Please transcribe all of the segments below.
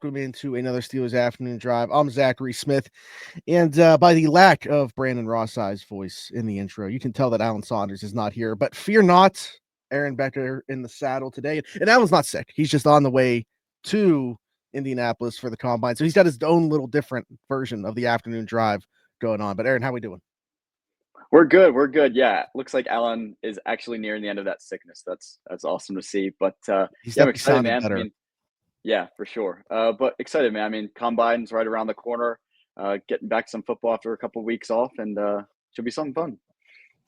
welcome into another Steelers afternoon drive. I'm Zachary Smith, and by the lack of Brandon Rossi's voice in the intro, you can tell that Alan Saunders is not here. But fear not, Aaron Becker in the saddle today, and Alan's not sick. He's just on the way to Indianapolis for the combine, so he's got his own little different version of the afternoon drive going on. But Aaron, how we doing? We're good. We're good. Yeah, looks like Alan is actually nearing the end of that sickness. That's awesome to see. But He's yeah, I'm definitely excited, sounding man. I better. mean, yeah, for sure. But excited, man. I mean, combine's right around the corner. Getting back some football after a couple of weeks off, and should be something fun.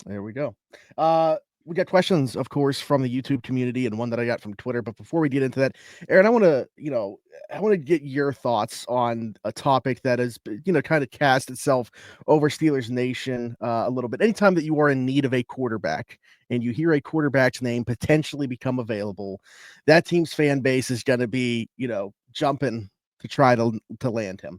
There we go. We got questions, of course, from the YouTube community and one that I got from Twitter. But before we get into that, Aaron, I want to get your thoughts on a topic that has, kind of cast itself over Steelers Nation a little bit. Anytime that you are in need of a quarterback and you hear a quarterback's name potentially become available, that team's fan base is going to be, jumping to try to land him.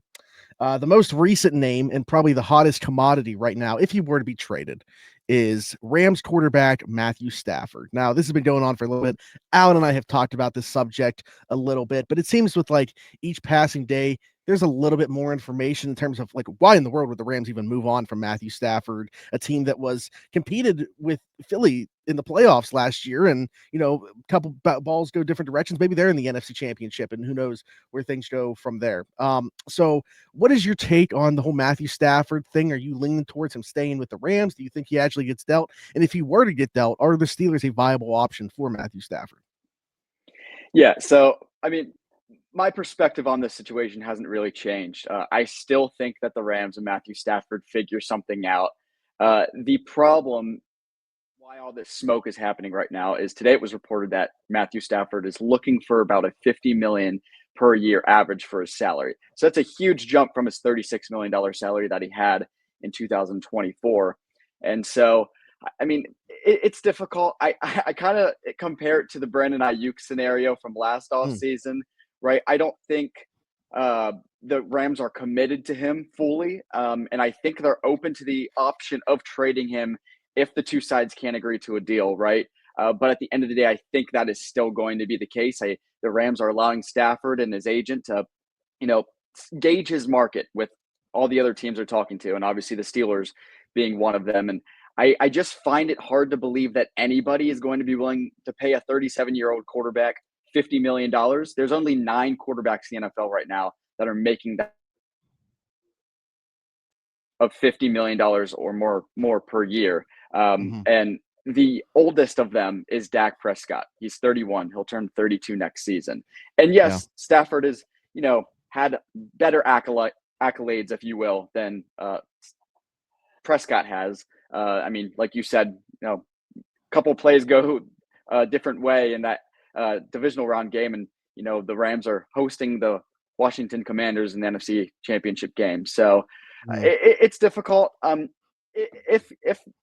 The most recent name and probably the hottest commodity right now, if he were to be traded, is Rams quarterback Matthew Stafford. Now, this has been going on for a little bit. Alan and I have talked about this subject a little bit, but it seems with like each passing day, there's a little bit more information in terms of like why in the world would the Rams even move on from Matthew Stafford, a team that was competed with Philly in the playoffs last year, and a couple balls go different directions. Maybe they're in the NFC Championship, and who knows where things go from there. So what is your take on the whole Matthew Stafford thing? Are you leaning towards him staying with the Rams? Do you think he actually gets dealt? And if he were to get dealt, are the Steelers a viable option for Matthew Stafford? Yeah. So I mean, my perspective on this situation hasn't really changed. I still think that the Rams and Matthew Stafford figure something out. The problem, why all this smoke is happening right now, is today it was reported that Matthew Stafford is looking for about a $50 million per year average for his salary. So that's a huge jump from his $36 million salary that he had in 2024. And so, I mean, it's difficult. I kind of compare it to the Brandon Ayuk scenario from last offseason, right? I don't think the Rams are committed to him fully. And I think they're open to the option of trading him if the two sides can't agree to a deal, right? But at the end of the day, I think that is still going to be the case. The Rams are allowing Stafford and his agent to, gauge his market with all the other teams they're talking to, and obviously the Steelers being one of them. And I just find it hard to believe that anybody is going to be willing to pay a 37-year-old quarterback $50 million. There's only 9 quarterbacks in the NFL right now that are making that of $50 million or more per year. And the oldest of them is Dak Prescott. He's 31. He'll turn 32 next season. And yes, Stafford is, had better accolades, if you will, than Prescott has. I mean, like you said, a couple plays go a different way in that divisional round game, and the Rams are hosting the Washington Commanders in the NFC Championship game. So it's difficult. If Stafford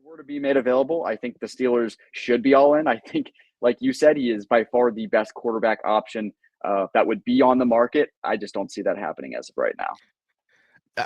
were to be made available, I think the Steelers should be all in. I think, like you said, he is by far the best quarterback option that would be on the market. I just don't see that happening as of right now.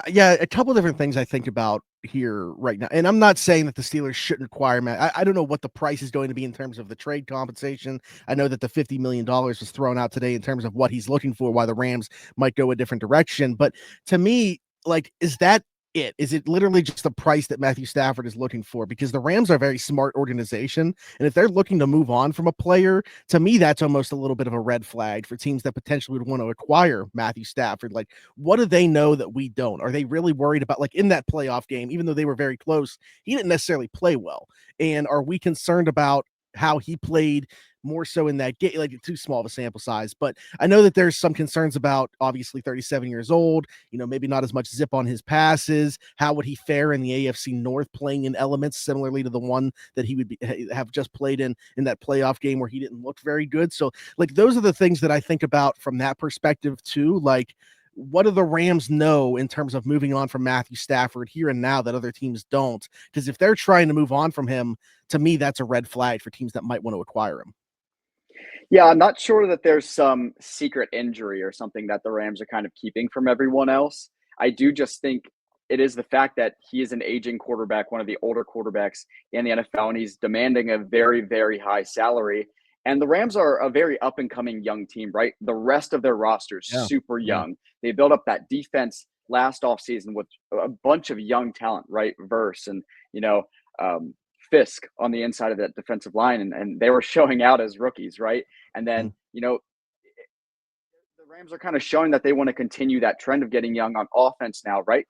Yeah, a couple of different things I think about here right now. And I'm not saying that the Steelers shouldn't acquire Matt. I don't know what the price is going to be in terms of the trade compensation. I know that the $50 million was thrown out today in terms of what he's looking for, why the Rams might go a different direction. But to me, like, is that it? Is it literally just the price that Matthew Stafford is looking for? Because the Rams are a very smart organization. And if they're looking to move on from a player, to me, that's almost a little bit of a red flag for teams that potentially would want to acquire Matthew Stafford. Like, what do they know that we don't? Are they really worried about, like, in that playoff game, even though they were very close, he didn't necessarily play well? And are we concerned about how he played more so in that game, like too small of a sample size? But I know that there's some concerns about, obviously 37 years old, maybe not as much zip on his passes. How would he fare in the AFC North playing in elements similarly to the one that he would have just played in that playoff game where he didn't look very good? So like, those are the things that I think about from that perspective too. Like, what do the Rams know in terms of moving on from Matthew Stafford here and now that other teams don't? Because if they're trying to move on from him, to me, that's a red flag for teams that might want to acquire him. Yeah, I'm not sure that there's some secret injury or something that the Rams are kind of keeping from everyone else. I do just think it is the fact that he is an aging quarterback, one of the older quarterbacks in the NFL, and he's demanding a very, very high salary. And the Rams are a very up and coming young team, right? The rest of their roster is Yeah. super Yeah. young. They built up that defense last offseason with a bunch of young talent, right? Verse and, um, Fisk on the inside of that defensive line. And they were showing out as rookies, right? And then, the Rams are kind of showing that they want to continue that trend of getting young on offense now, right?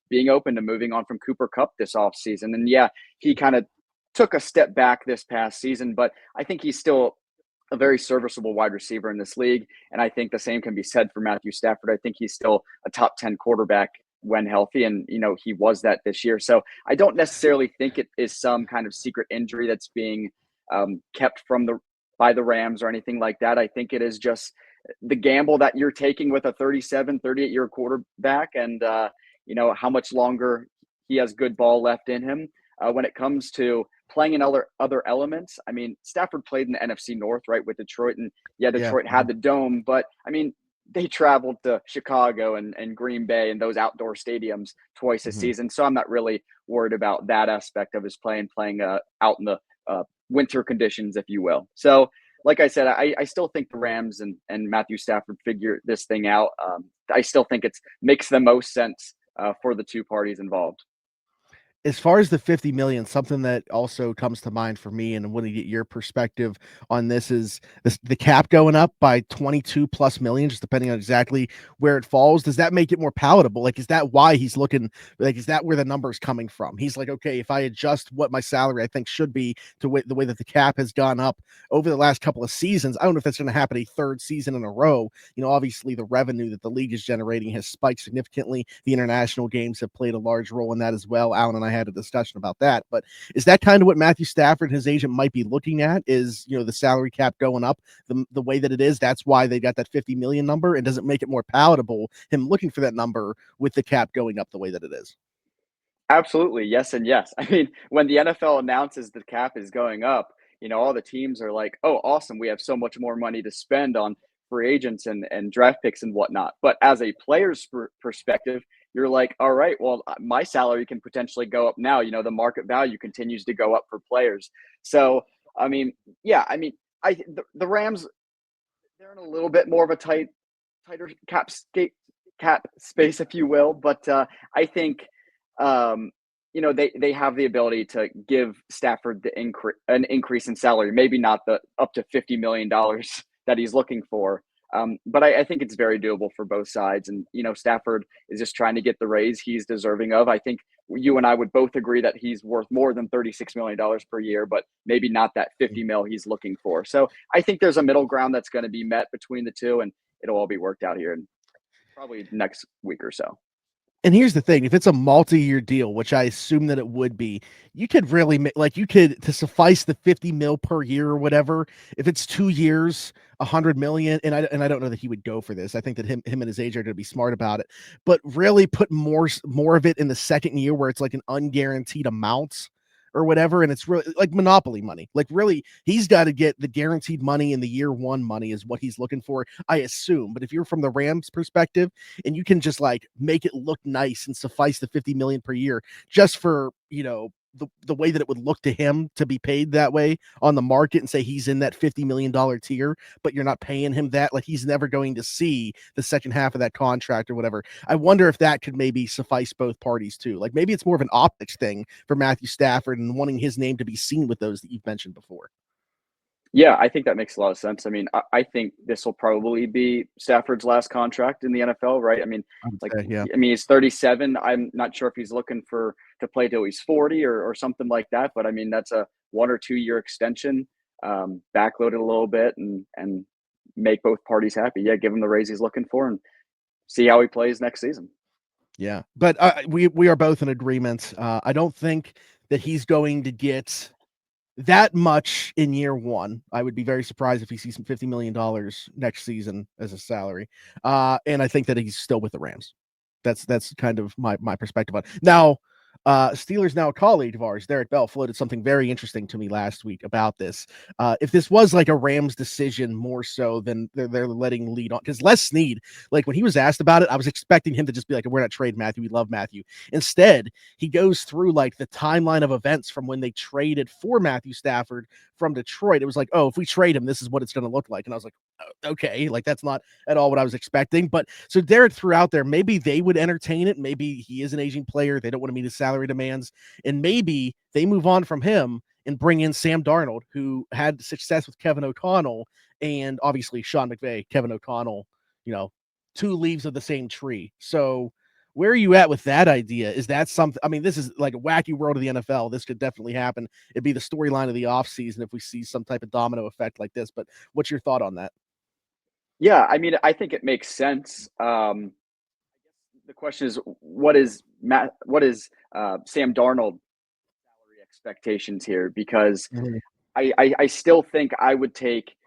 Being open to moving on from Cooper Kupp this offseason. And yeah, he kind of took a step back this past season, but I think he's still a very serviceable wide receiver in this league. And I think the same can be said for Matthew Stafford. I think he's still a top 10 quarterback when healthy. And, he was that this year. So I don't necessarily think it is some kind of secret injury that's being kept by the Rams or anything like that. I think it is just the gamble that you're taking with a 37, 38-year quarterback and, how much longer he has good ball left in him. When it comes to playing in other elements, I mean, Stafford played in the NFC North, right, with Detroit. And, yeah, Detroit had the dome. But, I mean, they traveled to Chicago and Green Bay and those outdoor stadiums twice a season. So I'm not really worried about that aspect of his playing out in the winter conditions, if you will. So, like I said, I still think the Rams and Matthew Stafford figure this thing out. I still think it makes the most sense for the two parties involved. As far as the 50 million, something that also comes to mind for me, and I want to get your perspective on this, is the cap going up by 22 plus million, just depending on exactly where it falls. Does that make it more palatable? Like, is that why he's looking, like, is that where the number is coming from? He's like, okay, if I adjust what my salary I think should be to the way that the cap has gone up over the last couple of seasons, I don't know if that's going to happen a third season in a row. Obviously the revenue that the league is generating has spiked significantly. The international games have played a large role in that as well. Alan and I had a discussion about that, but is that kind of what Matthew Stafford and his agent might be looking at? Is the salary cap going up the way that it is? That's why they got that 50 million number, and does it make it more palatable him looking for that number with the cap going up the way that it is? Absolutely, yes, and yes. I mean, when the NFL announces the cap is going up, all the teams are like, "Oh, awesome! We have so much more money to spend on free agents and draft picks and whatnot." But as a player's perspective, you're like, "All right, well, my salary can potentially go up now." The market value continues to go up for players. So, I mean, yeah, I mean, the Rams, they're in a little bit more of a tighter cap space, if you will. But I think they have the ability to give Stafford an increase in salary, maybe not the up to $50 million that he's looking for. But I think it's very doable for both sides. And, Stafford is just trying to get the raise he's deserving of. I think you and I would both agree that he's worth more than $36 million per year, but maybe not that 50 mil he's looking for. So I think there's a middle ground that's going to be met between the two, and it'll all be worked out here in probably next week or so. And here's the thing, if it's a multi-year deal, which I assume that it would be, you could really to suffice the 50 mil per year or whatever, if it's 2 years, 100 million, and I don't know that he would go for this. I think that him and his agent are going to be smart about it, but really put more of it in the second year where it's like an unguaranteed amount or whatever, and it's really like monopoly money. Like, really, he's got to get the guaranteed money, and the year one money is what he's looking for, I assume. But if you're from the Rams perspective and you can just like make it look nice and suffice the 50 million per year just for the way that it would look to him to be paid that way on the market, and say he's in that $50 million tier, but you're not paying him that, like, he's never going to see the second half of that contract or whatever. I wonder if that could maybe suffice both parties too. Like, maybe it's more of an optics thing for Matthew Stafford and wanting his name to be seen with those that you've mentioned before. Yeah, I think that makes a lot of sense. I mean, I think this will probably be Stafford's last contract in the NFL, right? I mean, I would say, yeah. I mean, he's 37. I'm not sure if he's looking to play till he's 40 or something like that. But I mean, that's a 1 or 2 year extension, backload it a little bit and make both parties happy. Yeah, give him the raise he's looking for and see how he plays next season. Yeah, but we are both in agreement. I don't think that he's going to get that much in year one. I would be very surprised if he sees some $50 million next season as a salary. And I think that he's still with the Rams. That's kind of my perspective on it. Now, Steelers now a colleague of ours, Derek Bell, floated something very interesting to me last week about this. If this was like a Rams decision more so than they're letting lead on, because Les Snead, like when he was asked about it, I was expecting him to just be like, "We're not trading Matthew. We love Matthew." Instead, he goes through like the timeline of events from when they traded for Matthew Stafford from Detroit. It was like, "Oh, if we trade him, this is what it's going to look like." And I was like, okay, like that's not at all what I was expecting. But so Derek threw out there, maybe they would entertain it. Maybe he is an aging player. They don't want to meet his salary demands. And maybe they move on from him and bring in Sam Darnold, who had success with Kevin O'Connell and obviously Sean McVay, Kevin O'Connell, you know, two leaves of the same tree. So where are you at with that idea? Is that something? I mean, this is like a wacky world of the NFL. This could definitely happen. It'd be the storyline of the offseason if we see some type of domino effect like this. But what's your thought on that? Yeah, I mean, I think it makes sense. The question is, what is Sam Darnold salary expectations here? Because Mhm. I still think I would take,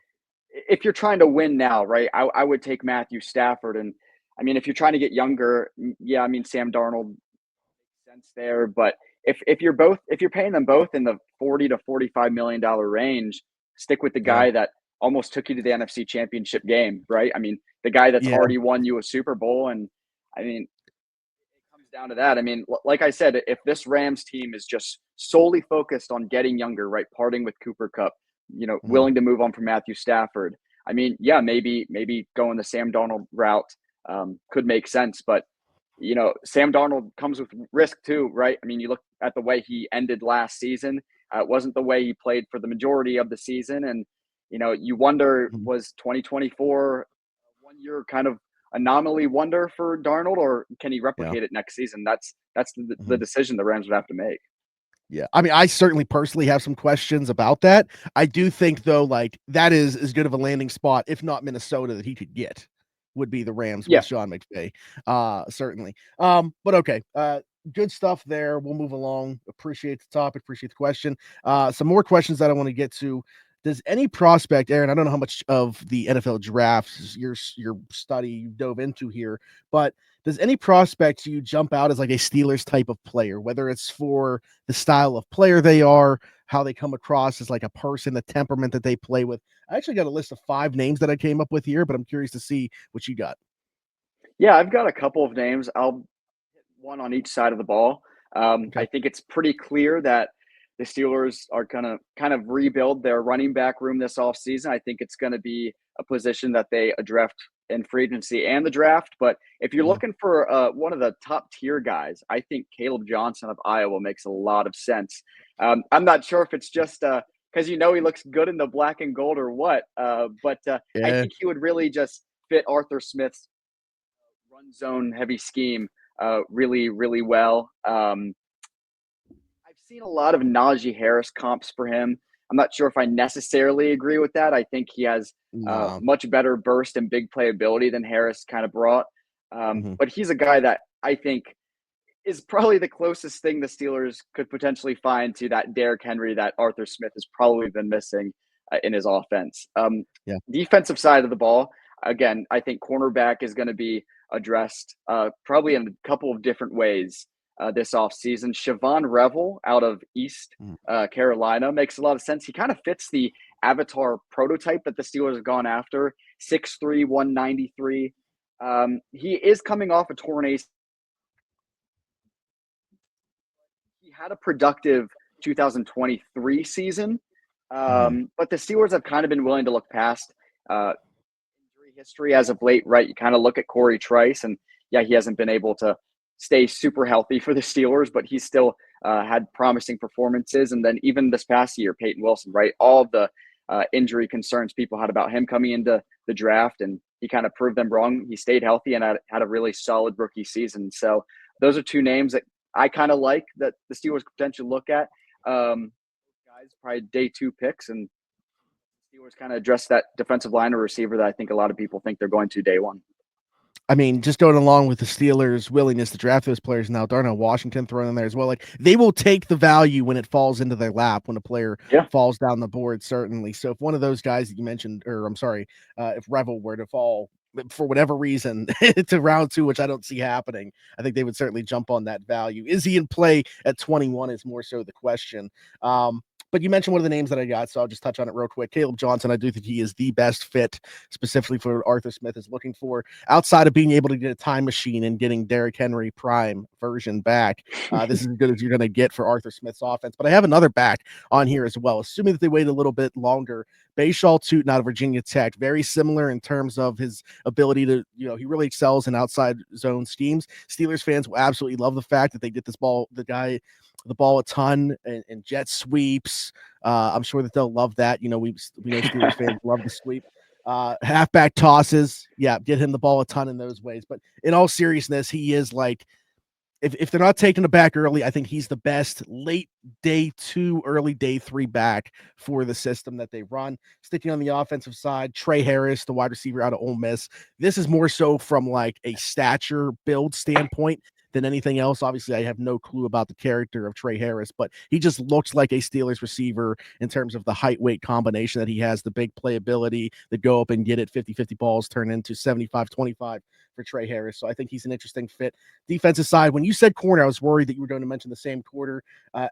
if you're trying to win now, right? I would take Matthew Stafford, and I mean, if you're trying to get younger, yeah, I mean Sam Darnold makes sense there, but if you're paying them both in the 40 to 45 million dollar range, stick with the Yeah. guy that almost took you to the NFC Championship game, right? I mean, the guy that's Yeah. already won you a Super Bowl, and I mean, it comes down to that. I mean, like I said, if this Rams team is just solely focused on getting younger, right, parting with Cooper Cup, Mhm. willing to move on from Matthew Stafford, I mean, yeah, maybe going the Sam Darnold route could make sense, but Sam Darnold comes with risk too, right? I mean, you look at the way he ended last season. It wasn't the way he played for the majority of the season, and you wonder, Mhm. was 2024 one year kind of anomaly wonder for Darnold, or can he Yeah. replicate it next season? That's the Mhm. decision the Rams would have to make. Yeah. I mean, I certainly personally have some questions about that. I do think though, like that is as good of a landing spot, if not Minnesota, that he could get would be the Rams with Yeah, Sean McVay. Certainly. But okay. Good stuff there. We'll move along. Appreciate the topic, appreciate the question. Some more questions that I want to get to. Does any prospect, Aaron? I don't know how much of the NFL drafts your study you dove into here, but does any prospect you jump out as like a Steelers type of player, whether it's for the style of player they are, how they come across as like a person, the temperament that they play with? I actually got a list of 5 names that I came up with here, but I'm curious to see what you got. yeah, I've got a couple of names. I'll hit one on each side of the ball. I Okay. think it's pretty clear that the Steelers are going to kind of rebuild their running back room this offseason. I think it's going to be a position that they address in free agency and the draft. But if you're Mhm. looking for one of the top tier guys, I think Caleb Johnson of Iowa makes a lot of sense. I'm not sure if it's just because he looks good in the black and gold or what, but I Yeah. think he would really just fit Arthur Smith's run zone heavy scheme really, really well. I've seen a lot of Najee Harris comps for him. I'm not sure if I necessarily agree with that. I think he has No. much better burst and big playability than Harris kind of brought. Mhm. But he's a guy that I think is probably the closest thing the Steelers could potentially find to that Derrick Henry that Arthur Smith has probably been missing in his offense. Yeah. Defensive side of the ball, again, I think cornerback is going to be addressed probably in a couple of different ways this offseason. Siobhan Revel out of East Mhm. Carolina makes a lot of sense. He kind of fits the avatar prototype that the Steelers have gone after 6'3, 193. He is coming off a torn ACL. He had a productive 2023 season, Mhm. but the Steelers have kind of been willing to look past injury history as of late, right? You kind of look at Corey Trice, and yeah, he hasn't been able to stay super healthy for the Steelers, but he's still had promising performances. And then even this past year, Peyton Wilson, right? All of the injury concerns people had about him coming into the draft, and he kind of proved them wrong. He stayed healthy and had a really solid rookie season. So those are two names that I kind of like that the Steelers could potentially look at. Guys, probably day two picks, and Steelers kind of address that defensive line or receiver that I think a lot of people think they're going to day one. I mean, just going along with the Steelers' willingness to draft those players now, Darnell Washington thrown in there as well. Like they will take the value when it falls into their lap when a player Yeah. falls down the board, certainly. So if one of those guys that you mentioned, or I'm sorry, if Revel were to fall for whatever reason to round 2, which I don't see happening. I think they would certainly jump on that value. Is he in play at 21 is more so the question. But you mentioned one of the names that I got, so I'll just touch on it real quick. Caleb Johnson, I do think he is the best fit specifically for what Arthur Smith is looking for, outside of being able to get a time machine and getting Derrick Henry prime version back. This is as good as you're going to get for Arthur Smith's offense. But I have another back on here as well, assuming that they wait a little bit longer. Bayshaw Tootin out of Virginia Tech, very similar in terms of his ability to, he really excels in outside zone schemes. Steelers fans will absolutely love the fact that they get the ball a ton and jet sweeps. I'm sure that they'll love that. We know Steelers fans love the sweep. Halfback tosses. Yeah, get him the ball a ton in those ways. But in all seriousness, he is like, if they're not taking it back early, I think he's the best late day 2, early day 3 back for the system that they run. Sticking on the offensive side, Trey Harris, the wide receiver out of Ole Miss. This is more so from like a stature build standpoint than anything else. Obviously, I have no clue about the character of Trey Harris, but he just looks like a Steelers receiver in terms of the height weight combination that he has, the big playability, the go up and get it 50-50 balls turn into 75-25 for Trey Harris. So I think he's an interesting fit. Defensive side, when you said corner, I was worried that you were going to mention the same quarter.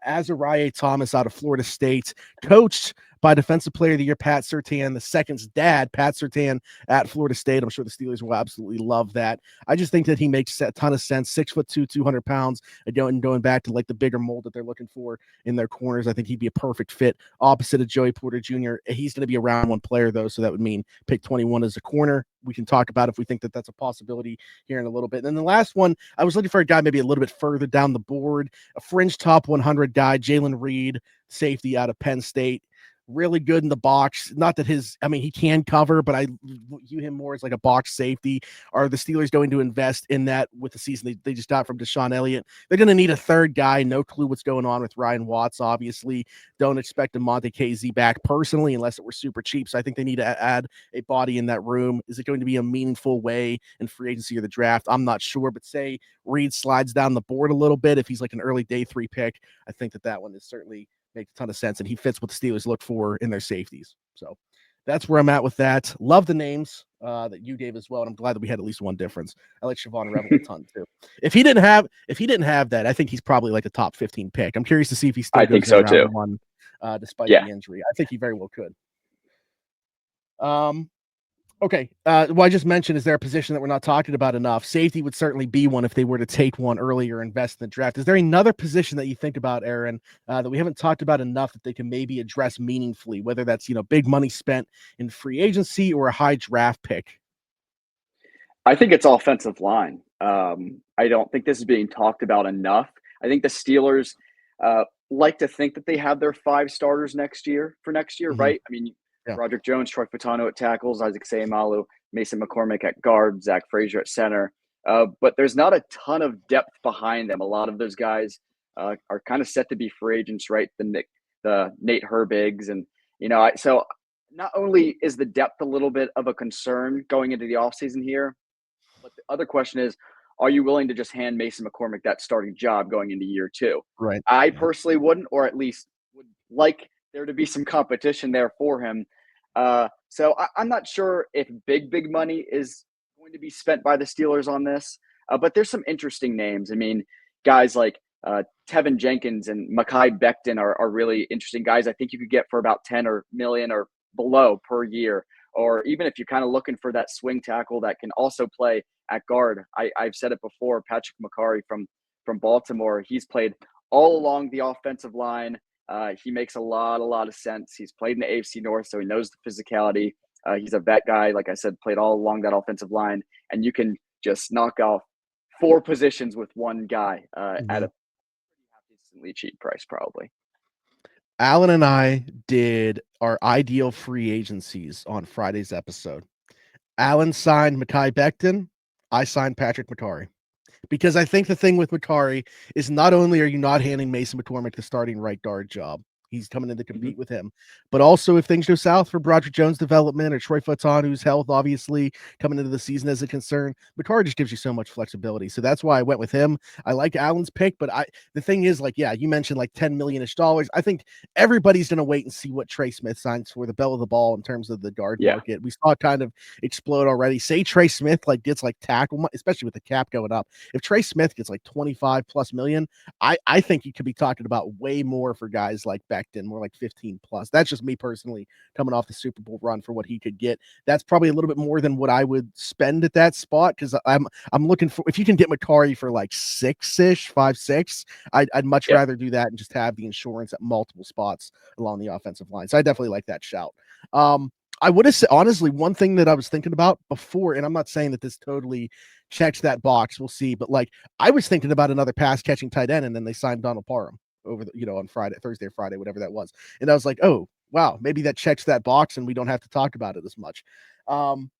Azariah Thomas out of Florida State, coached by Defensive Player of the Year Pat Surtain, the second's dad, Pat Surtain at Florida State. I'm sure the Steelers will absolutely love that. I just think that he makes a ton of sense. 6'2", 200 pounds. Going back to like the bigger mold that they're looking for in their corners, I think he'd be a perfect fit opposite of Joey Porter Jr. He's going to be a round 1 player though, so that would mean pick 21 as a corner. We can talk about if we think that that's a possibility here in a little bit. And then the last one, I was looking for a guy maybe a little bit further down the board, a fringe top 100 guy, Jalen Reed, safety out of Penn State. Really good in the box. Not that he can cover, but I view him more as like a box safety. Are the Steelers going to invest in that with the season they just got from Deshaun Elliott? They're going to need a third guy. No clue what's going on with Ryan Watts, obviously. Don't expect a Monte KZ back personally unless it were super cheap. So I think they need to add a body in that room. Is it going to be a meaningful way in free agency or the draft? I'm not sure, but say Reed slides down the board a little bit. If he's like an early day 3 pick, I think that one is certainly makes a ton of sense, and he fits what the Steelers look for in their safeties. So that's where I'm at with that. Love the names that you gave as well, and I'm glad that we had at least one difference. I like Siobhan Rebel a ton too. If he didn't have that, I think he's probably like a top 15 pick. I'm curious to see if he still goes in round 1 despite the injury. I think he very well could. Okay. Well, I just mentioned, is there a position that we're not talking about enough? Safety would certainly be one if they were to take one early or invest in the draft. Is there another position that you think about, Aaron, that we haven't talked about enough that they can maybe address meaningfully, whether that's, big money spent in free agency or a high draft pick? I think it's offensive line. I don't think this is being talked about enough. I think the Steelers like to think that they have their 5 starters next year, Mm-hmm. right? I mean, yeah. Roderick Jones, Troy Patano at tackles, Isaac Seumalo, Mason McCormick at guard, Zach Frazier at center. But there's not a ton of depth behind them. A lot of those guys are kind of set to be free agents, right? The Nate Herbigs. And, so not only is the depth a little bit of a concern going into the offseason here, but the other question is, are you willing to just hand Mason McCormick that starting job going into year 2? Right. I personally wouldn't, or at least would like there to be some competition there for him. So I'm not sure if big money is going to be spent by the Steelers on this, but there's some interesting names. I mean, guys like Tevin Jenkins and Mekhi Becton are really interesting guys. I think you could get for about $10 million or below per year. Or even if you're kind of looking for that swing tackle that can also play at guard. I've said it before, Patrick McCarry from Baltimore, he's played all along the offensive line. He makes a lot of sense. He's played in the AFC North, so he knows the physicality. He's a vet guy, like I said, played all along that offensive line. And you can just knock off 4 positions with one guy at a decently cheap price, probably. Alan and I did our ideal free agencies on Friday's episode. Alan signed Mekhi Becton. I signed Patrick McCarry. Because I think the thing with McCarry is not only are you not handing Mason McCormick the starting right guard job, He's coming in to Mhm. compete with him. But also, if things go south for Broderick Jones' development or Troy Fautanu health, obviously coming into the season as a concern, McCarr just gives you so much flexibility. So that's why I went with him. I like Allen's pick, but the thing is, like, yeah, you mentioned like $10 million-ish. I think everybody's going to wait and see what Trey Smith signs for the bell of the ball in terms of the guard Yeah. market. We saw it kind of explode already. Say Trey Smith like gets like tackle, especially with the cap going up. If Trey Smith gets like 25 plus million, I think you could be talking about way more for guys like Becton, more like 15 plus. That's just me personally coming off the Super Bowl run for what he could get. That's probably a little bit more than what I would spend at that spot because I'm looking for if you can get Macari for like 6-ish, 5-6, I'd much Yeah. rather do that and just have the insurance at multiple spots along the offensive line. So I definitely like that shout. I would have said honestly one thing that I was thinking about before, and I'm not saying that this totally checks that box. We'll see, but like I was thinking about another pass catching tight end, and then they signed Donald Parham over the on Friday, Thursday or Friday, whatever that was, and I was like, oh wow, maybe that checks that box, and we don't have to talk about it as much. Um,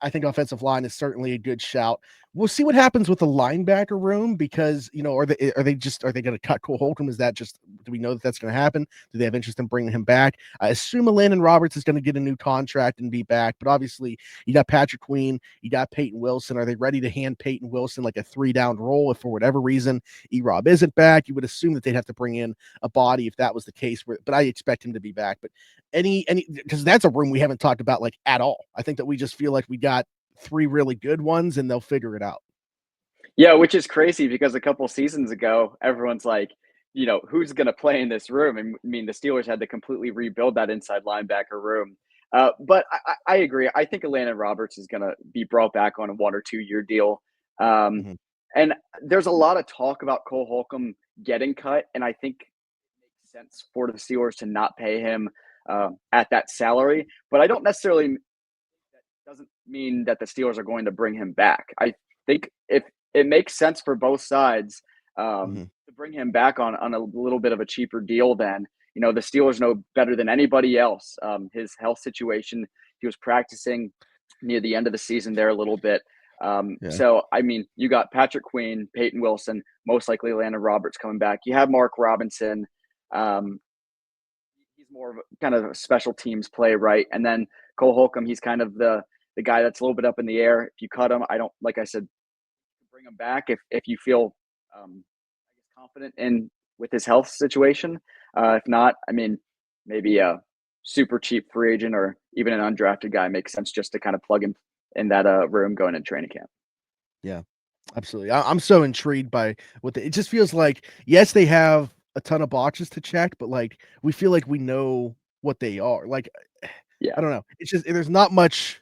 I think offensive line is certainly a good shout. We'll see what happens with the linebacker room because are they going to cut Cole Holcomb? Is that just do we know that that's going to happen? Do they have interest in bringing him back? I assume Landon Roberts is going to get a new contract and be back, but obviously you got Patrick Queen, you got Peyton Wilson. Are they ready to hand Peyton Wilson like a 3-down role if for whatever reason E-Rob isn't back? You would assume that they'd have to bring in a body if that was the case. But I expect him to be back. But any because that's a room we haven't talked about like at all. I think that we just feel like we got 3 really good ones and they'll figure it out. Yeah, which is crazy because a couple seasons ago, everyone's like, who's going to play in this room? And I mean, the Steelers had to completely rebuild that inside linebacker room. But I agree. I think Landon Roberts is going to be brought back on a 1 or 2 year deal. Um, Mhm. and there's a lot of talk about Cole Holcomb getting cut, and I think it makes sense for the Steelers to not pay him at that salary. But I don't necessarily doesn't mean that the Steelers are going to bring him back. I think if it makes sense for both sides Mhm. to bring him back on a little bit of a cheaper deal, then the Steelers know better than anybody else his health situation. He was practicing near the end of the season there a little bit. Yeah. So I mean, you got Patrick Queen, Peyton Wilson, most likely Landon Roberts coming back. You have Mark Robinson. Um, he's more of a kind of a special teams play, right? And then Cole Holcomb, he's kind of the guy that's a little bit up in the air. If you cut him, I don't like I said, bring him back if you feel confident in with his health situation. If not, I mean, maybe a super cheap free agent or even an undrafted guy makes sense just to kind of plug him in that room going into training camp. Yeah. Absolutely. I'm so intrigued by it just feels like, yes, they have a ton of boxes to check, but like we feel like we know what they are. Like Yeah, I don't know. It's just there's not much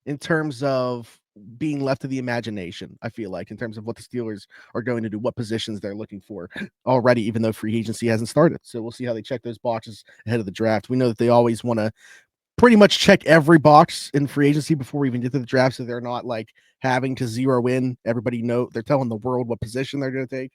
in terms of being left to the imagination, I feel like, in terms of what the Steelers are going to do, what positions they're looking for already, even though free agency hasn't started. So we'll see how they check those boxes ahead of the draft. We know that they always want to pretty much check every box in free agency before we even get to the draft, so they're not like having to zero in. Everybody know they're telling the world what position they're going to take.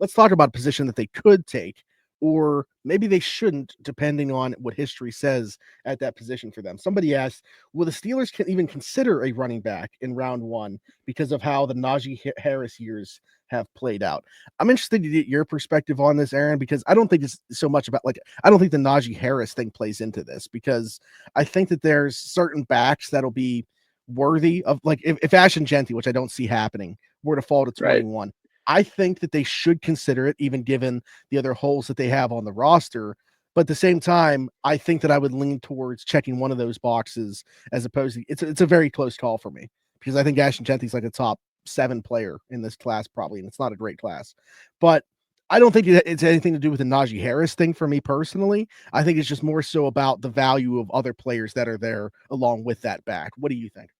Let's talk about a position that they could take, or maybe they shouldn't, depending on what history says at that position for them. Somebody asked, will the Steelers even consider a running back in round one because of how the Najee Harris years have played out? I'm interested to get your perspective on this, Aaron, because I don't think it's so much about like I don't think the Najee Harris thing plays into this because I think that there's certain backs that'll be worthy of like if Ashton Genty, which I don't see happening, were to fall to right. 21. I think that they should consider it, even given the other holes that they have on the roster. But at the same time, I think that I would lean towards checking one of those boxes as opposed to it's a very close call for me because I think Ashton Genty's like a top 7 player in this class, probably, and it's not a great class. But I don't think it's anything to do with the Najee Harris thing for me personally. I think it's just more so about the value of other players that are there along with that back. What do you think?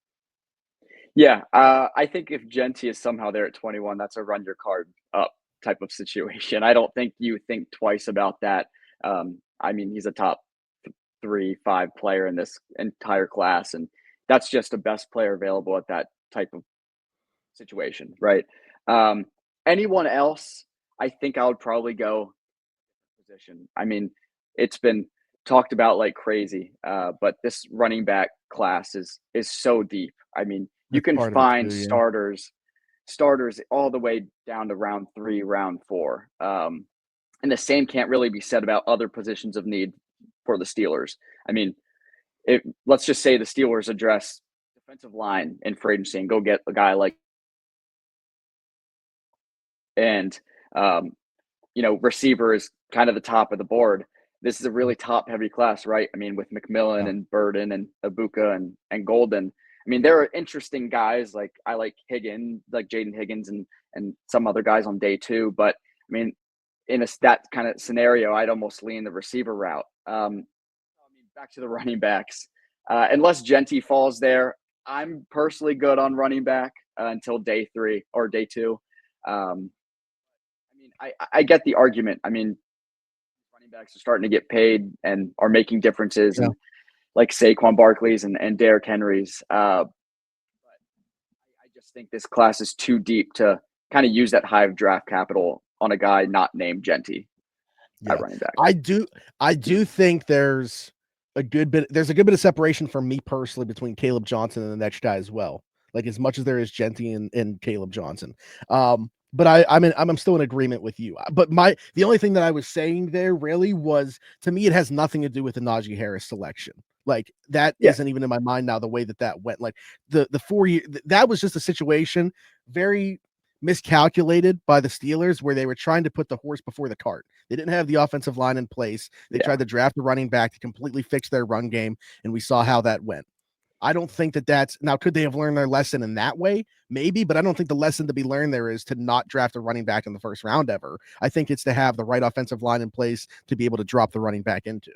Yeah, I think if Genty is somehow there at 21, that's a run your card up type of situation. I don't think you think twice about that. I mean, he's a top 3, 5 player in this entire class, and that's just the best player available at that type of situation, right? Um, anyone else, I think I would probably go position. I mean, it's been talked about like crazy, but this running back class is so deep. I mean, you That's can part of it find too, yeah. starters all the way down to round 3, round 4. And the same can't really be said about other positions of need for the Steelers. I mean, let's just say the Steelers address defensive line in free agency and go get a guy like, and um, receiver is kind of the top of the board. This is a really top heavy class, right? I mean, with McMillan Yeah. and Burden and Ibuka and Golden. I mean, there are interesting guys like I like Higgins, like Jaden Higgins and some other guys on day two. But I mean, in that kind of scenario, I'd almost lean the receiver route. I mean, back to the running backs. Unless Genty falls there, I'm personally good on running back until day 3 or day 2. I get the argument. I mean, running backs are starting to get paid and are making differences, Yeah. and like Saquon Barkley's and Derrick Henry's. But I just think this class is too deep to kind of use that hive draft capital on a guy not named Genty at Yeah. running back. I do think there's a good bit of separation for me personally between Caleb Johnson and the next guy as well. Like as much as there is Genty and Caleb Johnson. But I'm still in agreement with you. But the only thing that I was saying there really was, to me, it has nothing to do with the Najee Harris selection. Like that Yeah. isn't even in my mind now, the way that went. Like the 4 year, that was just a situation very miscalculated by the Steelers where they were trying to put the horse before the cart. They didn't have the offensive line in place. They tried to draft a running back to completely fix their run game, and we saw how that went. I don't think that's now, could they have learned their lesson in that way? Maybe, but I don't think the lesson to be learned there is to not draft a running back in the first round ever. I think it's to have the right offensive line in place to be able to drop the running back into.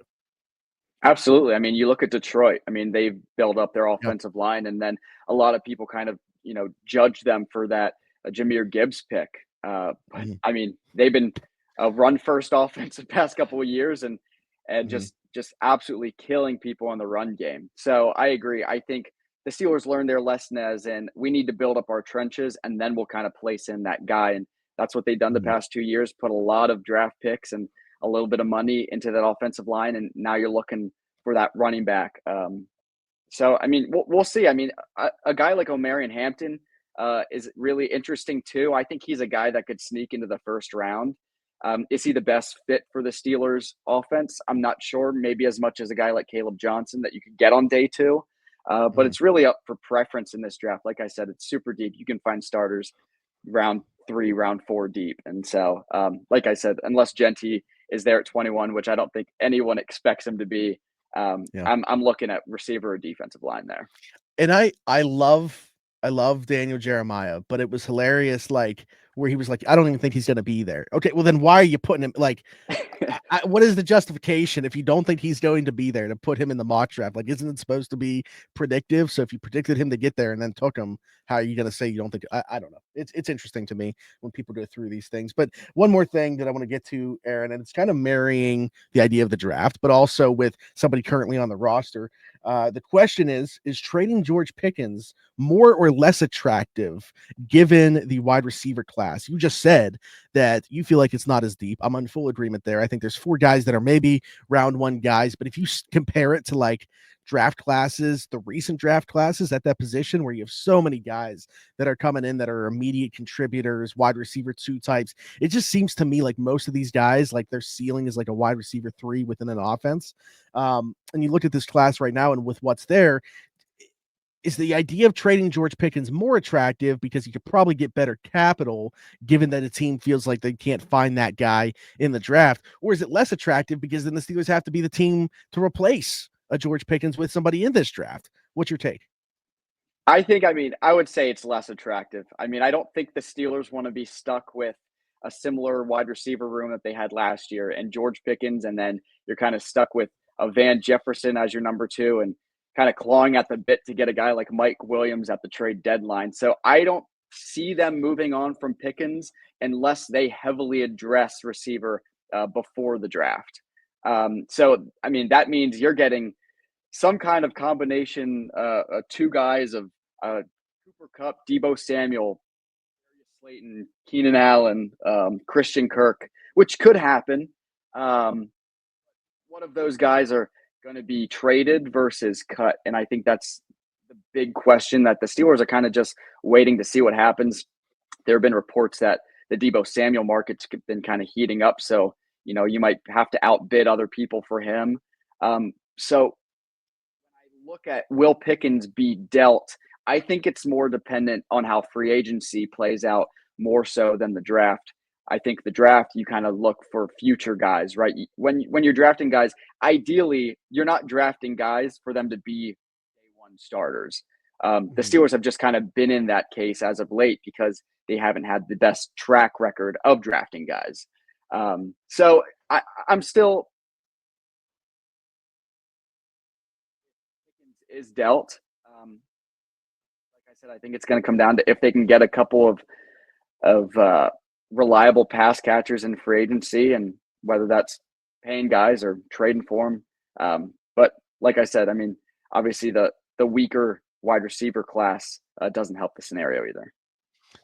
Absolutely. I mean, you look at Detroit. I mean, they've built up their Yep. offensive line, and then a lot of people kind of, judge them for that Jahmyr Gibbs pick. But Mhm. I mean, they've been a run first offense the past couple of years, and Mhm. just absolutely killing people in the run game. So I agree. I think the Steelers learned their lesson as in we need to build up our trenches, and then we'll kind of place in that guy. And that's what they've done the Mhm. past 2 years. Put a lot of draft picks and a little bit of money into that offensive line, and now you're looking for that running back. So I mean, we'll see. I mean, a guy like Omarion Hampton is really interesting too. I think he's a guy that could sneak into the first round. Is he the best fit for the Steelers offense? I'm not sure. Maybe as much as a guy like Caleb Johnson that you could get on day 2. But Mhm. it's really up for preference in this draft. Like I said, it's super deep. You can find starters round 3, round 4 deep. And so, like I said, unless Genty is there at 21, which I don't think anyone expects him to be, Yeah. I'm looking at receiver or defensive line there. And I love Daniel Jeremiah, but it was hilarious, like where he was like, I don't even think he's gonna be there. Okay, well then why are you putting him like what is the justification if you don't think he's going to be there to put him in the mock draft? Like, isn't it supposed to be predictive? So if you predicted him to get there and then took him, how are you going to say you don't think? I don't know. It's interesting to me when people go through these things. But one more thing that I want to get to, Aaron, and it's kind of marrying the idea of the draft, but also with somebody currently on the roster. The question is trading George Pickens more or less attractive given the wide receiver class? You just said that you feel like it's not as deep. I'm in full agreement there. I think there's 4 guys that are maybe round 1 guys, but if you compare it to like draft classes, the recent draft classes at that position where you have so many guys that are coming in that are immediate contributors, wide receiver 2 types, it just seems to me like most of these guys, like their ceiling is like a wide receiver 3 within an offense. And you look at this class right now and with what's there, is the idea of trading George Pickens more attractive because you could probably get better capital given that a team feels like they can't find that guy in the draft? Or is it less attractive because then the Steelers have to be the team to replace a George Pickens with somebody in this draft? What's your take? I mean, I would say it's less attractive. I mean, I don't think the Steelers want to be stuck with a similar wide receiver room that they had last year and George Pickens, and then you're kind of stuck with a Van Jefferson as your number 2 and kind of clawing at the bit to get a guy like Mike Williams at the trade deadline. So I don't see them moving on from Pickens unless they heavily address receiver before the draft. So, I mean, that means you're getting some kind of combination, 2 guys of Cooper Kupp, Debo Samuel, Darius Slayton, Keenan Allen, Christian Kirk, which could happen. Um, one of those guys are going to be traded versus cut, and I think that's the big question that the Steelers are kind of just waiting to see what happens. There have been reports that the Debo Samuel market's been kind of heating up, so you might have to outbid other people for him. So when I look at will Pickens be dealt, I think it's more dependent on how free agency plays out more so than the draft. I think the draft, you kind of look for future guys, right? When you're drafting guys, ideally you're not drafting guys for them to be day one starters. The Steelers have just kind of been in that case as of late because they haven't had the best track record of drafting guys. So I'm still is dealt. Like I said, I think it's going to come down to if they can get a couple of reliable pass catchers in free agency, and whether that's paying guys or trading for them. But like I said, I mean, obviously the weaker wide receiver class doesn't help the scenario either.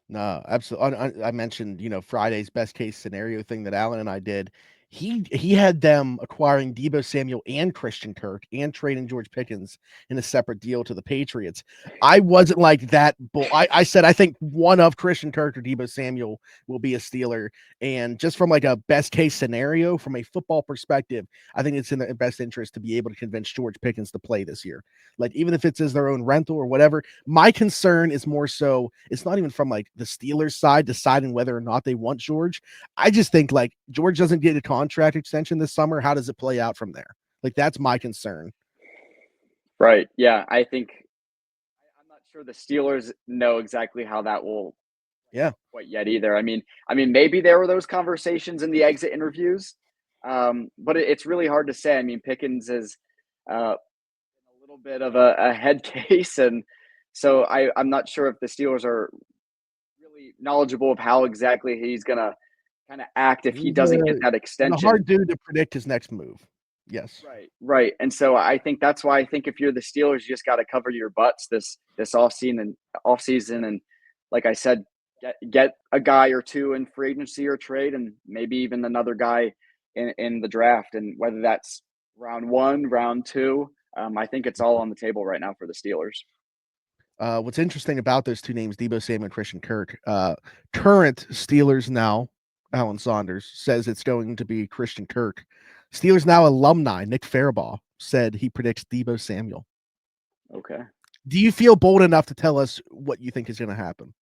No, absolutely. I mentioned, Friday's best case scenario thing that Alan and I did. He had them acquiring Deebo Samuel and Christian Kirk and trading George Pickens in a separate deal to the Patriots. I wasn't like that. I said I think one of Christian Kirk or Deebo Samuel will be a Steeler. And just from like a best case scenario, from a football perspective, I think it's in their best interest to be able to convince George Pickens to play this year. Like, even if it's as their own rental or whatever. My concern is more so, it's not even from like the Steelers side deciding whether or not they want George. I just think like George doesn't get a contract extension this summer. How does it play out from there? Like, that's my concern. Right. Yeah. I think I'm not sure the Steelers know exactly how that will quite yet either. I mean, maybe there were those conversations in the exit interviews, but it's really hard to say. I mean, Pickens is a little bit of a head case, and so I'm not sure if the Steelers are really knowledgeable of how exactly he's going to kind of act if he doesn't get that extension. It's a hard dude to predict his next move. Yes. Right. And so I think that's why I think if you're the Steelers, you just got to cover your butts this offseason, and like I said, get a guy or two in free agency or trade, and maybe even another guy in the draft, and whether that's round 1, round 2, I think it's all on the table right now for the Steelers. What's interesting about those two names, Deebo Samuel and Christian Kirk, current Steelers now, Alan Saunders, says it's going to be Christian Kirk. Steelers now alumni Nick Farabaugh said he predicts Deebo Samuel. Okay. Do you feel bold enough to tell us what you think is going to happen?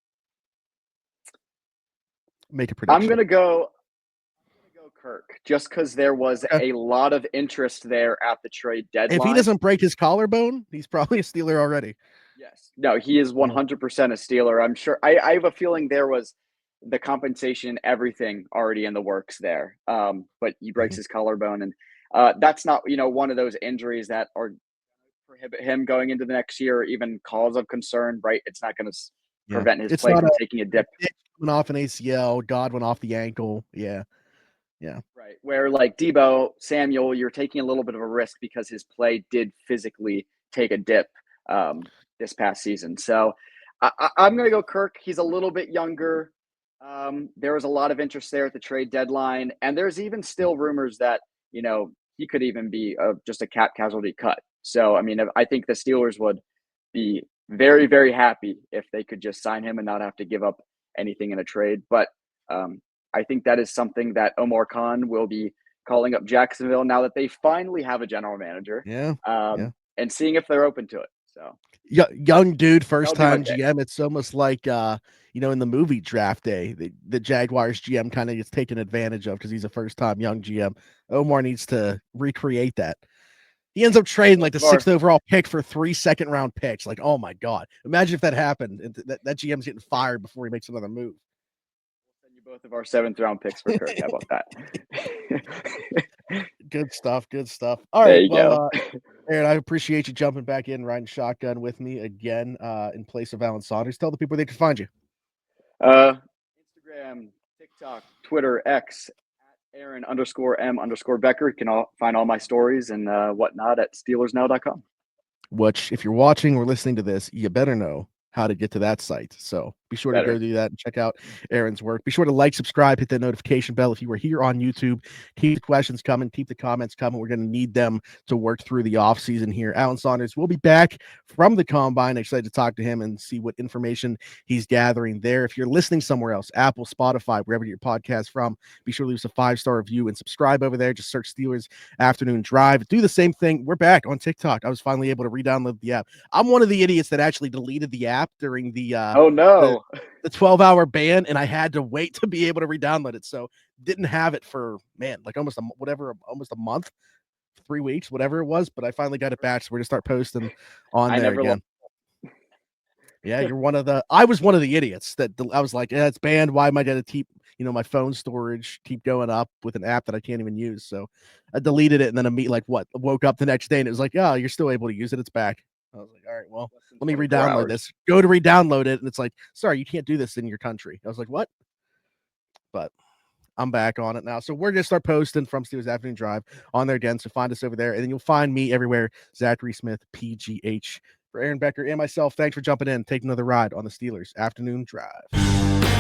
Make a prediction. I'm going to go Kirk, just because there was a lot of interest there at the trade deadline. If he doesn't break his collarbone, he's probably a Steeler already. Yes. No, he is 100% a Steeler. I'm sure. I have a feeling there was the compensation, everything already in the works there. But he breaks his collarbone, and that's not, one of those injuries that are prohibit him going into the next year, or even cause of concern, right? It's not going to prevent his play from taking a dip. Went off an ACL, God went off the ankle. Yeah. Right. Where like Deebo Samuel, you're taking a little bit of a risk because his play did physically take a dip this past season. So I'm going to go Kirk. He's a little bit younger. There was a lot of interest there at the trade deadline, and there's even still rumors that, he could even be just a cap casualty cut. So, I mean, I think the Steelers would be very, very happy if they could just sign him and not have to give up anything in a trade. But I think that is something that Omar Khan will be calling up Jacksonville now that they finally have a general manager. And seeing if they're open to it. So young dude, first time GM. It's almost like in the movie Draft Day, the Jaguars GM kind of gets taken advantage of because he's a first time young GM. Omar needs to recreate that. He ends up trading like the 6th overall pick for 3 second-round picks. Like, oh my God. Imagine if that happened. That GM's getting fired before he makes another move. We'll send you both of our 7th round picks for Kirk. How about that? Good stuff. All right. Well, Aaron, I appreciate you jumping back in, riding shotgun with me again in place of Alan Saunders. Tell the people where they can find you. Instagram, TikTok, Twitter, X, at Aaron_M_Becker. You can find all my stories and whatnot at SteelersNow.com. Which, if you're watching or listening to this, you better know how to get to that site. So Be sure to go do that and check out Aaron's work. Be sure to like, subscribe, hit the notification bell if you were here on YouTube. Keep the questions coming, keep the comments coming. We're going to need them to work through the offseason here. Alan Saunders will be back from the Combine. Excited to talk to him and see what information he's gathering there. If you're listening somewhere else, Apple, Spotify, wherever your podcast from, be sure to leave us a 5-star review and subscribe over there. Just search Steelers Afternoon Drive. Do the same thing. We're back on TikTok. I was finally able to re-download the app. I'm one of the idiots that actually deleted the app during the the 12-hour ban, and I had to wait to be able to re-download it. So didn't have it for almost a month, 3 weeks, whatever it was. But I finally got it back, so we're gonna start posting on there again. Yeah, I was one of the idiots that I was like, yeah, it's banned. Why am I going to keep, my phone storage keep going up with an app that I can't even use? So I deleted it, and then woke up the next day and it was like, oh, you're still able to use it. It's back. I was like, all right, well, let me re-download this. Go to re-download it, and it's like, sorry, you can't do this in your country. I was like, what? But I'm back on it now. So we're going to start posting from Steelers Afternoon Drive on there again. So find us over there, and then you'll find me everywhere, Zachary Smith, PGH. For Aaron Becker and myself, thanks for jumping in. Take another ride on the Steelers Afternoon Drive.